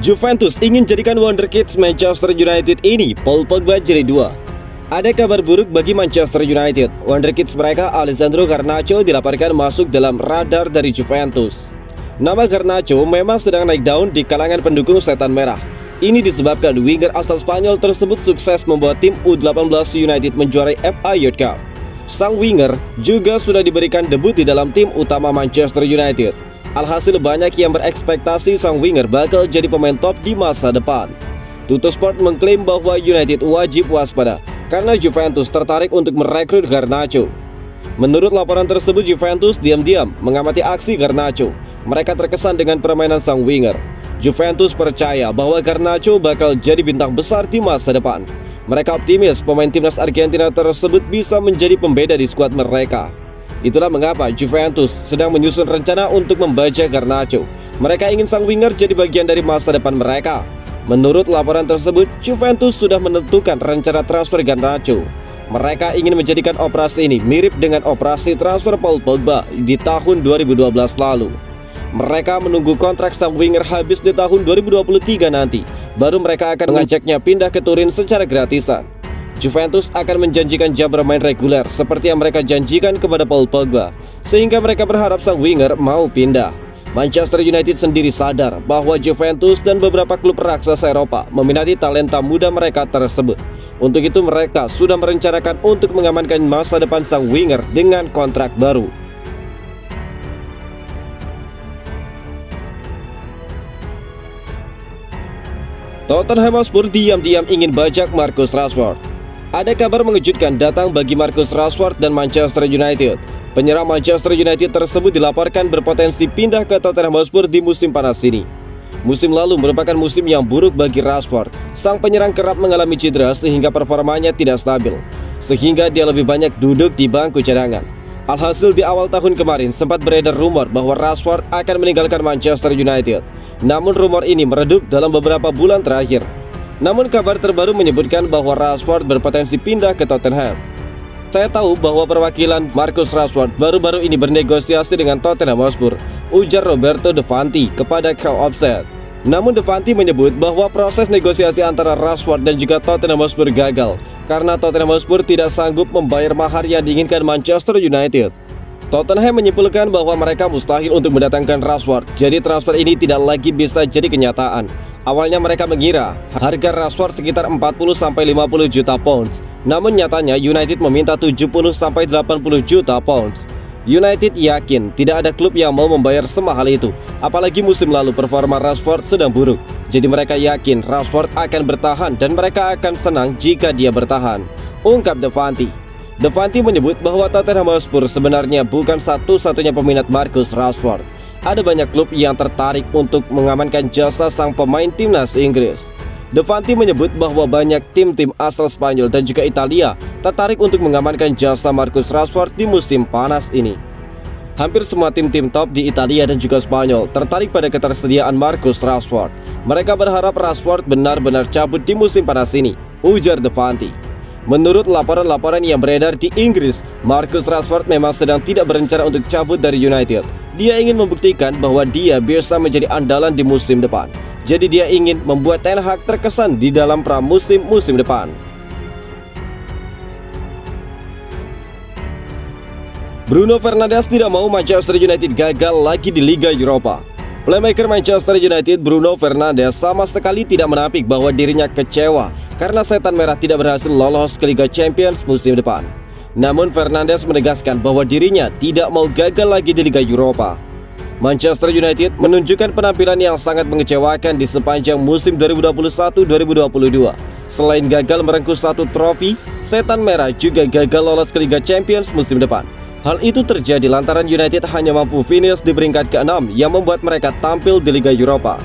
Juventus ingin jadikan wonderkids Manchester United ini Paul Pogba jadi dua. Ada kabar buruk bagi Manchester United. Wonderkids mereka Alessandro Garnacho dilaporkan masuk dalam radar dari Juventus. Nama Garnacho memang sedang naik daun di kalangan pendukung Setan Merah. Ini disebabkan winger asal Spanyol tersebut sukses membawa tim U18 United menjuarai FA Youth Cup. Sang winger juga sudah diberikan debut di dalam tim utama Manchester United. Alhasil banyak yang berekspektasi sang winger bakal jadi pemain top di masa depan. Tuttosport mengklaim bahwa United wajib waspada karena Juventus tertarik untuk merekrut Garnacho. Menurut laporan tersebut, Juventus diam-diam mengamati aksi Garnacho. Mereka terkesan dengan permainan sang winger. Juventus percaya bahwa Garnacho bakal jadi bintang besar di masa depan. Mereka optimis pemain timnas Argentina tersebut bisa menjadi pembeda di skuad mereka. Itulah mengapa Juventus sedang menyusun rencana untuk membajak Garnacho. Mereka ingin sang winger jadi bagian dari masa depan mereka. Menurut laporan tersebut, Juventus sudah menentukan rencana transfer Garnacho. Mereka ingin menjadikan operasi ini mirip dengan operasi transfer Paul Pogba di tahun 2012 lalu. Mereka menunggu kontrak sang winger habis di tahun 2023 nanti, baru mereka akan mengajaknya pindah ke Turin secara gratisan. Juventus akan menjanjikan jam bermain reguler seperti yang mereka janjikan kepada Paul Pogba, sehingga mereka berharap sang winger mau pindah. Manchester United sendiri sadar bahwa Juventus dan beberapa klub raksasa Eropa meminati talenta muda mereka tersebut. Untuk itu mereka sudah merencanakan untuk mengamankan masa depan sang winger dengan kontrak baru. Tottenham Hotspur diam-diam ingin bajak Marcus Rashford. Ada kabar mengejutkan datang bagi Marcus Rashford dan Manchester United. Penyerang Manchester United tersebut dilaporkan berpotensi pindah ke Tottenham Hotspur di musim panas ini. Musim lalu merupakan musim yang buruk bagi Rashford. Sang penyerang kerap mengalami cedera sehingga performanya tidak stabil, sehingga dia lebih banyak duduk di bangku cadangan. Alhasil di awal tahun kemarin sempat beredar rumor bahwa Rashford akan meninggalkan Manchester United. Namun rumor ini meredup dalam beberapa bulan terakhir. Namun kabar terbaru menyebutkan bahwa Rashford berpotensi pindah ke Tottenham. Saya tahu bahwa perwakilan Marcus Rashford baru-baru ini bernegosiasi dengan Tottenham Hotspur, ujar Roberto De Vanti kepada Cow Offset. Namun De Vanti menyebut bahwa proses negosiasi antara Rashford dan juga Tottenham Hotspur gagal karena Tottenham Hotspur tidak sanggup membayar mahar yang diinginkan Manchester United. Tottenham menyimpulkan bahwa mereka mustahil untuk mendatangkan Rashford, jadi transfer ini tidak lagi bisa jadi kenyataan. Awalnya mereka mengira harga Rashford sekitar 40-50 juta pounds. Namun nyatanya United meminta 70-80 juta pounds. United yakin tidak ada klub yang mau membayar semahal itu. Apalagi musim lalu performa Rashford sedang buruk. Jadi mereka yakin Rashford akan bertahan dan mereka akan senang jika dia bertahan, ungkap De Vanti. De Vanti menyebut bahwa Tottenham Hotspur sebenarnya bukan satu-satunya peminat Marcus Rashford. Ada banyak klub yang tertarik untuk mengamankan jasa sang pemain timnas Inggris. De Vanti menyebut bahwa banyak tim-tim asal Spanyol dan juga Italia tertarik untuk mengamankan jasa Marcus Rashford di musim panas ini. Hampir semua tim-tim top di Italia dan juga Spanyol tertarik pada ketersediaan Marcus Rashford. Mereka berharap Rashford benar-benar cabut di musim panas ini, ujar De Vanti. Menurut laporan-laporan yang beredar di Inggris, Marcus Rashford memang sedang tidak berencana untuk cabut dari United. Dia ingin membuktikan bahwa dia bisa menjadi andalan di musim depan. Jadi dia ingin membuat Ten Hag terkesan di dalam pramusim musim depan. Bruno Fernandes tidak mau Manchester United gagal lagi di Liga Eropa. Playmaker Manchester United Bruno Fernandes sama sekali tidak menampik bahwa dirinya kecewa karena Setan Merah tidak berhasil lolos ke Liga Champions musim depan. Namun Fernandes menegaskan bahwa dirinya tidak mau gagal lagi di Liga Eropa. Manchester United menunjukkan penampilan yang sangat mengecewakan di sepanjang musim 2021-2022. Selain gagal merengkuh satu trofi, Setan Merah juga gagal lolos ke Liga Champions musim depan. Hal itu terjadi lantaran United hanya mampu finish di peringkat ke-6 yang membuat mereka tampil di Liga Eropa.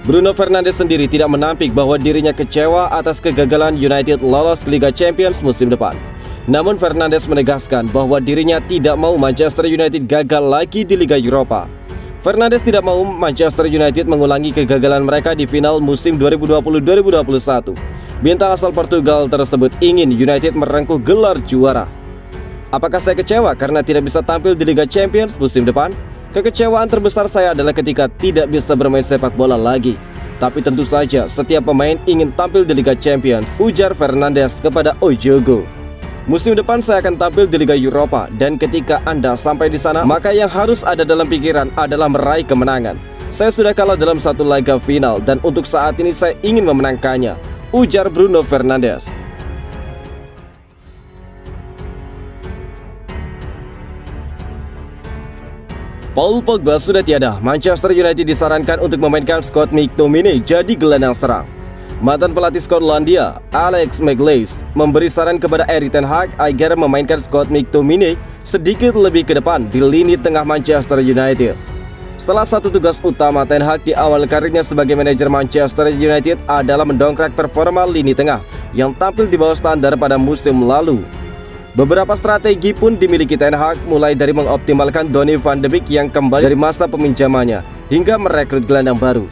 Bruno Fernandes sendiri tidak menampik bahwa dirinya kecewa atas kegagalan United lolos ke Liga Champions musim depan. Namun Fernandes menegaskan bahwa dirinya tidak mau Manchester United gagal lagi di Liga Eropa. Fernandes tidak mau Manchester United mengulangi kegagalan mereka di final musim 2020-2021. Bintang asal Portugal tersebut ingin United merengkuh gelar juara. Apakah saya kecewa karena tidak bisa tampil di Liga Champions musim depan? Kekecewaan terbesar saya adalah ketika tidak bisa bermain sepak bola lagi. Tapi tentu saja setiap pemain ingin tampil di Liga Champions, ujar Fernandes kepada Ojogo. Musim depan saya akan tampil di Liga Eropa, dan ketika Anda sampai di sana, maka yang harus ada dalam pikiran adalah meraih kemenangan. Saya sudah kalah dalam satu laga final, dan untuk saat ini saya ingin memenangkannya, ujar Bruno Fernandes. Paul Pogba sudah tiada. Manchester United disarankan untuk memainkan Scott McTominay jadi gelandang serang. Mantan pelatih Skotlandia, Alex McLeish, memberi saran kepada Erik ten Hag agar memainkan Scott McTominay sedikit lebih ke depan di lini tengah Manchester United. Salah satu tugas utama Ten Hag di awal karirnya sebagai manajer Manchester United adalah mendongkrak performa lini tengah yang tampil di bawah standar pada musim lalu. Beberapa strategi pun dimiliki Ten Hag, mulai dari mengoptimalkan Donny van de Beek yang kembali dari masa peminjamannya hingga merekrut gelandang baru.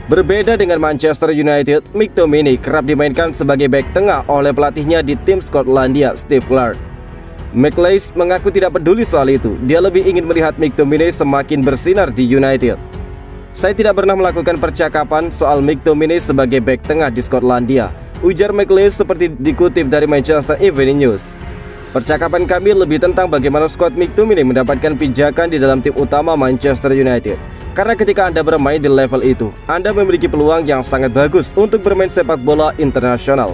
Berbeda dengan Manchester United, McTominay kerap dimainkan sebagai bek tengah oleh pelatihnya di tim Skotlandia, Steve Clarke. McLeish mengaku tidak peduli soal itu. Dia lebih ingin melihat McTominay semakin bersinar di United. Saya tidak pernah melakukan percakapan soal McTominay sebagai bek tengah di Skotlandia, ujar McLeish seperti dikutip dari Manchester Evening News. Percakapan kami lebih tentang bagaimana Scott McTominay mendapatkan pijakan di dalam tim utama Manchester United. Karena ketika Anda bermain di level itu, Anda memiliki peluang yang sangat bagus untuk bermain sepak bola internasional,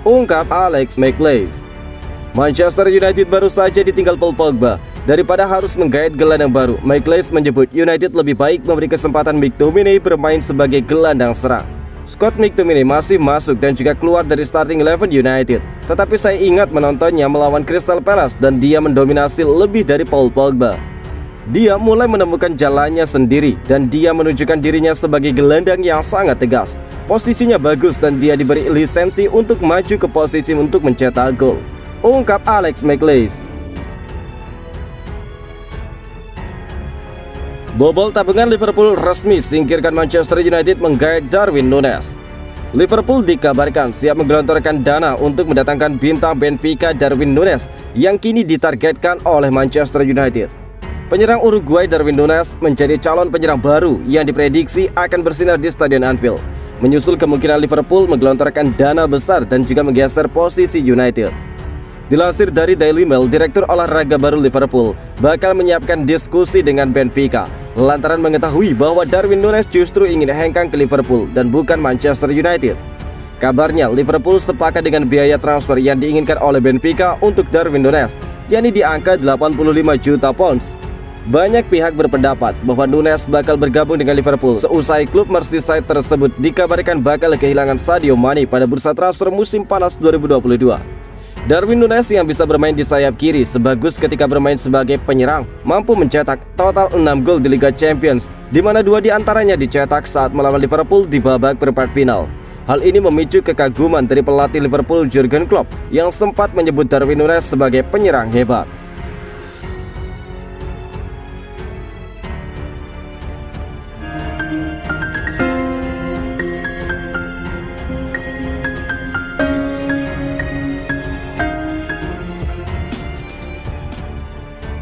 ungkap Alex McLeish. Manchester United baru saja ditinggal Paul Pogba. Daripada harus menggait gelandang baru, McLeish menyebut United lebih baik memberi kesempatan McTominay bermain sebagai gelandang serang. Scott McTominay masih masuk dan juga keluar dari starting 11 United, tetapi saya ingat menontonnya melawan Crystal Palace dan dia mendominasi lebih dari Paul Pogba. Dia mulai menemukan jalannya sendiri dan dia menunjukkan dirinya sebagai gelandang yang sangat tegas. Posisinya bagus dan dia diberi lisensi untuk maju ke posisi untuk mencetak gol, ungkap Alex McLeish. Bobol tabungan Liverpool resmi singkirkan Manchester United menggait Darwin Núñez. Liverpool dikabarkan siap menggelontorkan dana untuk mendatangkan bintang Benfica Darwin Núñez yang kini ditargetkan oleh Manchester United. Penyerang Uruguay Darwin Núñez menjadi calon penyerang baru yang diprediksi akan bersinar di Stadion Anfield, menyusul kemungkinan Liverpool menggelontorkan dana besar dan juga menggeser posisi United. Dilansir dari Daily Mail, Direktur Olahraga baru Liverpool bakal menyiapkan diskusi dengan Benfica lantaran mengetahui bahwa Darwin Núñez justru ingin hengkang ke Liverpool dan bukan Manchester United. Kabarnya Liverpool sepakat dengan biaya transfer yang diinginkan oleh Benfica untuk Darwin Núñez, yakni di angka 85 juta pounds. Banyak pihak berpendapat bahwa Núñez bakal bergabung dengan Liverpool seusai klub Merseyside tersebut dikabarkan bakal kehilangan Sadio Mane pada bursa transfer musim panas 2022. Darwin Núñez yang bisa bermain di sayap kiri sebagus ketika bermain sebagai penyerang, mampu mencetak total 6 gol di Liga Champions, di mana 2 diantaranya dicetak saat melawan Liverpool di babak perempat final. Hal ini memicu kekaguman dari pelatih Liverpool Jurgen Klopp yang sempat menyebut Darwin Núñez sebagai penyerang hebat.